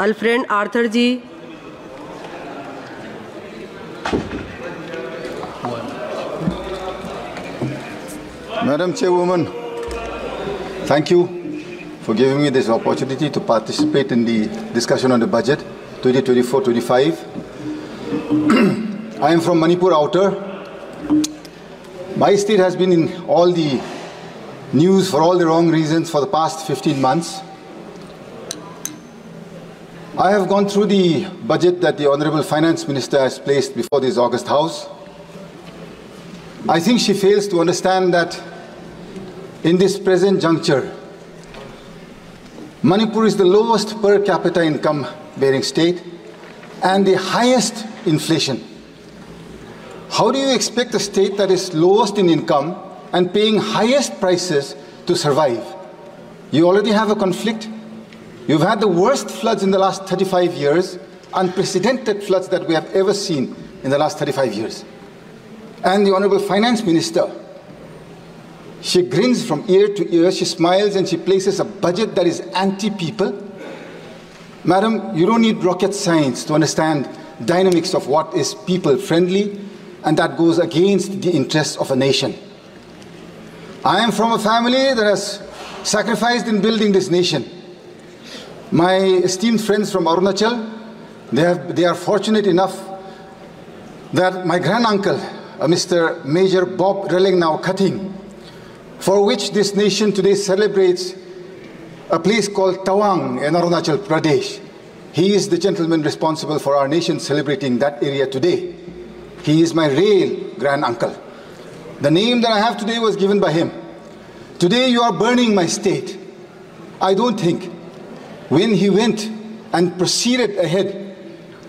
Alfred Arthur ji. Madam Chairwoman, thank you for giving me this opportunity to participate in the discussion on the budget 2024-25. I am from Manipur Outer. My state has been in all the news for all the wrong reasons for the past 15 months. I have gone through the budget that the Honorable Finance Minister has placed before this August House. I think she fails to understand that in this present juncture, Manipur is the lowest per capita income bearing state and the highest inflation. How do you expect a state that is lowest in income and paying highest prices to survive? You already have a conflict. You've had the worst floods in the last 35 years, unprecedented floods that we have ever seen in the last 35 years. And the Honorable Finance Minister, she grins from ear to ear, she smiles and she places a budget that is anti-people. Madam, you don't need rocket science to understand dynamics of what is people-friendly, and that goes against the interests of a nation. I am from a family that has sacrificed in building this nation. My esteemed friends from Arunachal, they are fortunate enough that my granduncle, Mr. Major Bob Relengnau Cutting, for which this nation today celebrates a place called Tawang in Arunachal Pradesh. He is the gentleman responsible for our nation celebrating that area today. He is my real granduncle. The name that I have today was given by him. Today you are burning my state. I don't think when he went and proceeded ahead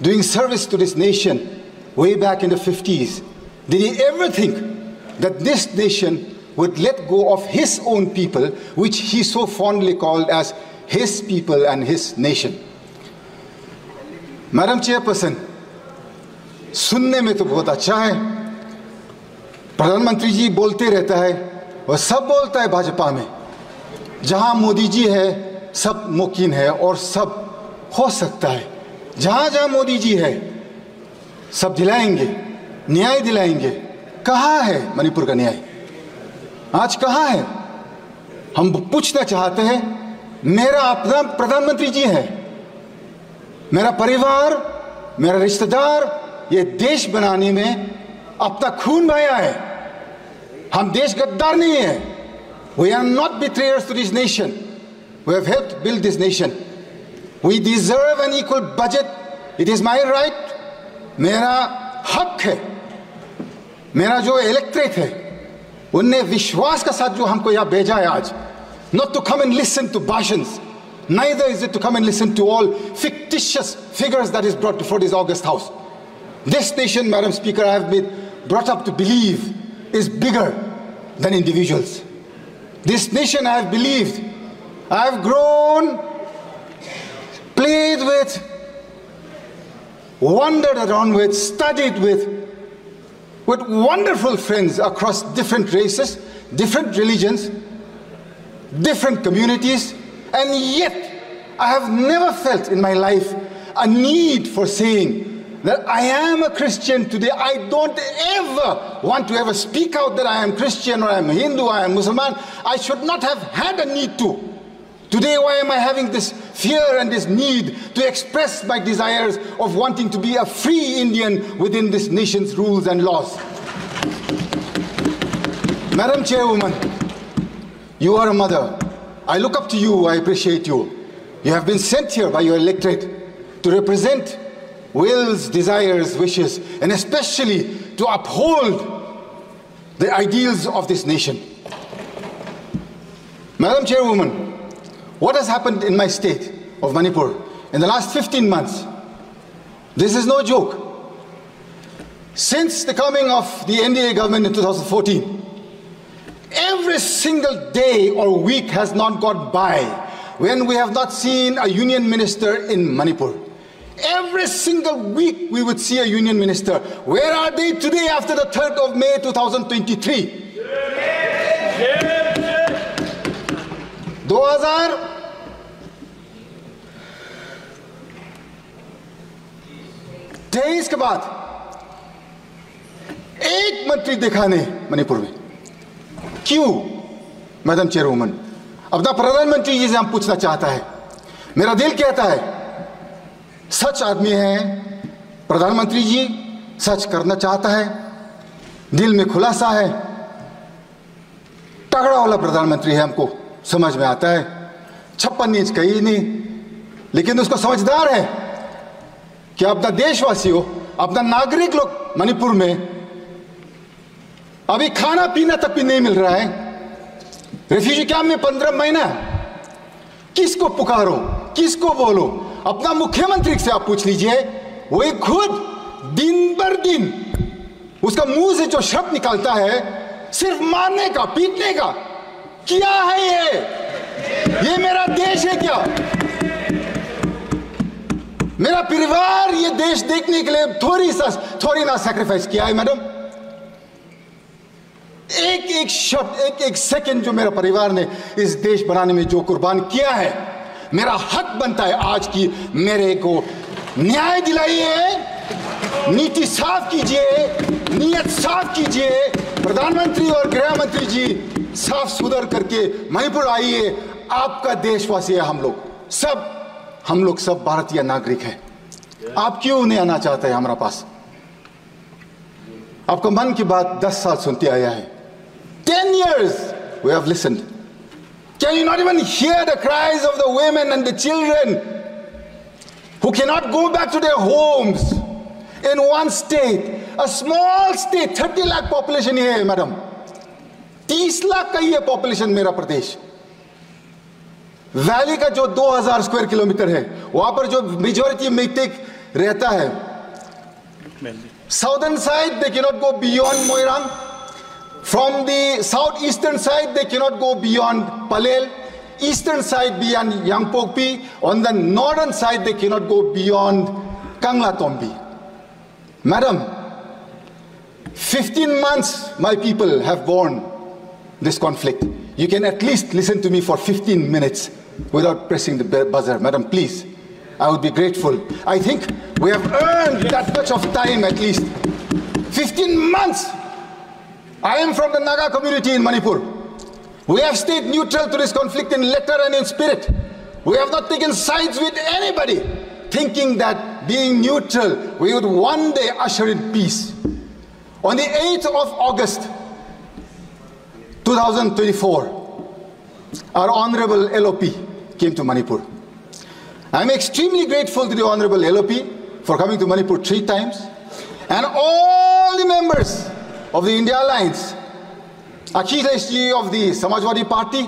doing service to this nation way back in the 50s, did he ever think that this nation would let go of his own people, which he so fondly called as his people and his nation? Madam Chairperson, सुनने में तो बहुत अच्छा है, प्रधानमंत्री जी बोलते रहता है, वह सब बोलता है भाजपा में, जहां मोदी जी है सब मुमकिन है और सब हो सकता है, जहां जहां मोदी जी है सब दिलाएंगे, न्याय दिलाएंगे। कहाँ है मणिपुर का न्याय? आज कहाँ है? हम पूछना चाहते हैं। मेरा अपना प्रधानमंत्री जी है, मेरा परिवार, मेरा रिश्तेदार ये देश बनाने में अपना खून बहाया है। हम देश गद्दार नहीं है। We are not betrayers to this nation. We have helped build this nation. We deserve an equal budget. It is my right. मेरा हक है। मेरा जो इलेक्ट्रेट है, उनने विश्वास का साथ जो हमको यहाँ भेजा है आज, not to come and listen to bhashans, neither is it to come and listen to all fictitious figures that is brought before this August House. This nation, Madam Speaker, I have been brought up to believe is bigger than individuals. This nation I have believed, I have grown, played with, wandered around with, studied with wonderful friends across different races, different religions, different communities, and yet I have never felt in my life a need for saying that I am a Christian today. I don't ever want to ever speak out that I am Christian or I am Hindu, I am Muslim. I should not have had a need to. Today, why am I having this fear and this need to express my desires of wanting to be a free Indian within this nation's rules and laws? Madam Chairwoman, you are a mother. I look up to you, I appreciate you. You have been sent here by your electorate to represent wills, desires, wishes, and especially to uphold the ideals of this nation. Madam Chairwoman, what has happened in my state of Manipur in the last 15 months? This is no joke. Since the coming of the NDA government in 2014, every single day or week has not gone by when we have not seen a union minister in Manipur. Every single week we would see a union minister. Where are they today after the 3rd of May 2023? 2000 23 के बाद एक मंत्री देखा नहीं मणिपुर में। क्यों madam चेयरवुमन? अपना प्रधानमंत्री जी से हम पूछना चाहता है। मेरा दिल कहता है सच आदमी है प्रधानमंत्री जी, सच करना चाहता है, दिल में खुलासा है, तगड़ा वाला प्रधानमंत्री है, हमको समझ में आता है। 56 इंच कहीं नहीं, लेकिन उसको समझदार है कि अपना देशवासी हो, अपना नागरिक लोग मणिपुर में अभी खाना पीना तक भी नहीं मिल रहा है। रेफ्यूजी कैंप में 15 महीना, किसको पुकारो, किसको बोलो? अपना मुख्यमंत्री से आप पूछ लीजिए, वही खुद दिन भर दिन उसका मुंह से जो शब्द निकलता है सिर्फ मारने का, पीटने का। क्या है ये मेरा देश है क्या? मेरा परिवार ये देश देखने के लिए थोड़ी ना सैक्रिफाइस किया है मैडम। एक शब्द, एक सेकंड जो मेरा परिवार ने इस देश बनाने में जो कुर्बान किया है, मेरा हक बनता है आज की मेरे को न्याय दिलाइए, नीति साफ कीजिए, नीयत साफ कीजिए। प्रधानमंत्री और गृह मंत्री जी साफ सुधर करके मणिपुर आइए। आपका देशवासी है हम लोग सब भारतीय नागरिक हैं। आप क्यों नहीं आना चाहते हैं हमारा पास? आपको मन की बात 10 साल सुनते आया है। 10 years we have listened. Can you not even hear the cries of the women and the children who cannot go back to their homes in one state, a small state, 30 lakh population here है madam, 30 lakh का ही है population मेरा प्रदेश। Valley का जो 2000 square kilometre है, वहां पर जो मेजॉरिटी मेइतेई रहता है, southern side they cannot go beyond Moirang. From the southeastern side they cannot go beyond Palel. Eastern side beyond Yangpokpi. On the northern side they cannot go beyond Kanglatombi. Madam, 15 months my people have borne this conflict. You can at least listen to me for 15 minutes without pressing the buzzer. Madam, please, I would be grateful. I think we have earned that much of time at least. 15 months. I am from the Naga community in Manipur. We have stayed neutral to this conflict in letter and in spirit. We have not taken sides with anybody, thinking that being neutral, we would one day usher in peace. On the 8th of August, 2024, our Honorable LOP came to Manipur. I am extremely grateful to the Honorable LOP for coming to Manipur 3 times, and all the members of the India Alliance, Akhilesh ji of the Samajwadi Party,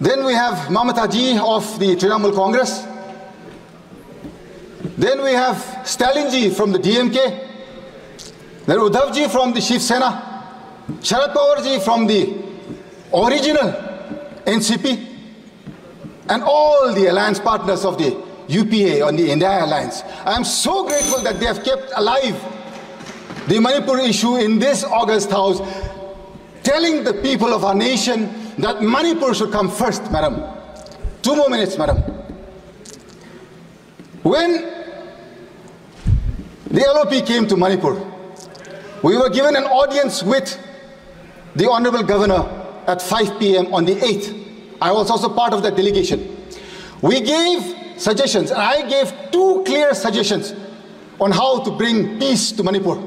then we have Mamata ji of the Trinamool Congress, then we have Stalin ji from the DMK, then Uddhav ji from the Shiv Sena, Sharad Pawar ji from the original NCP, and all the alliance partners of the UPA on the India Alliance. I am so grateful that they have kept alive the Manipur issue in this August House, telling the people of our nation that Manipur should come first, madam. 2 more minutes, madam. When the LOP came to Manipur, we were given an audience with the Honorable Governor at 5 p.m. on the 8th. I was also part of that delegation. We gave suggestions, and I gave 2 clear suggestions on how to bring peace to Manipur.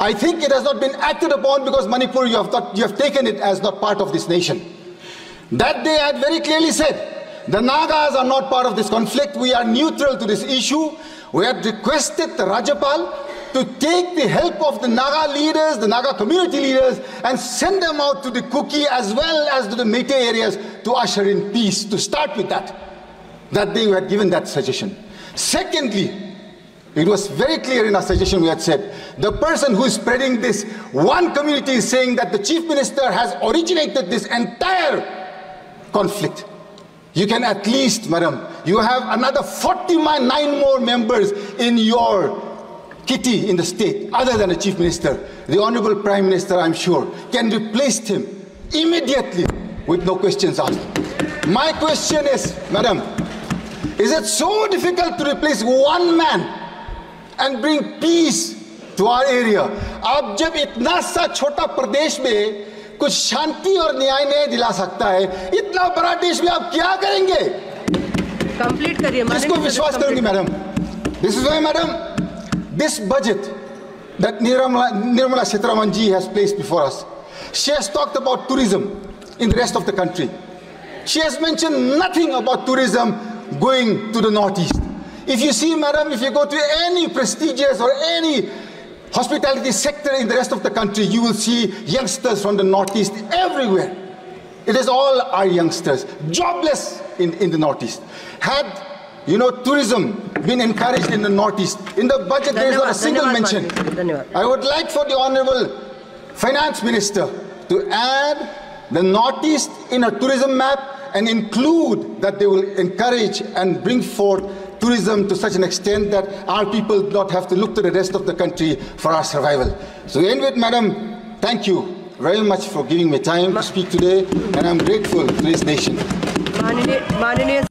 I think it has not been acted upon because Manipur, you have taken it as not part of this nation. That day I had very clearly said, the Nagas are not part of this conflict. We are neutral to this issue. We had requested the Rajapal to take the help of the Naga leaders, the Naga community leaders, and send them out to the Kuki as well as to the Meitei areas to usher in peace, to start with that. That day we had given that suggestion. Secondly, it was very clear in our suggestion. We had said, the person who is spreading this one community is saying that the chief minister has originated this entire conflict. You can at least, madam, you have another 49 more members in your kitty in the state, other than the chief minister. The honorable prime minister, I'm sure, can replace him immediately with no questions asked. My question is, madam, Is it so difficult to replace one man and bring peace to our area? आप जब इतना सा छोटा प्रदेश में कुछ शांति और न्याय नहीं दिला सकता है, इतना बड़ा देश में आप क्या करेंगे? कंप्लीट करिए। किसको विश्वास करूंगी madam? This is why, madam, this budget that Nirmala Sitharaman ji has placed before us, she has talked about tourism in the rest of the country. She has mentioned nothing about tourism going to the northeast. If you see, madam, if you go to any prestigious or any hospitality sector in the rest of the country, you will see youngsters from the northeast everywhere. It is all our youngsters, jobless in the northeast. Had, tourism been encouraged in the northeast, in the budget there is not a single mention. I would like for the Honorable Finance Minister to add the northeast in a tourism map and include that they will encourage and bring forth tourism to such an extent that our people do not have to look to the rest of the country for our survival. So in with, madam, thank you very much for giving me time to speak today, and I'm grateful to this nation.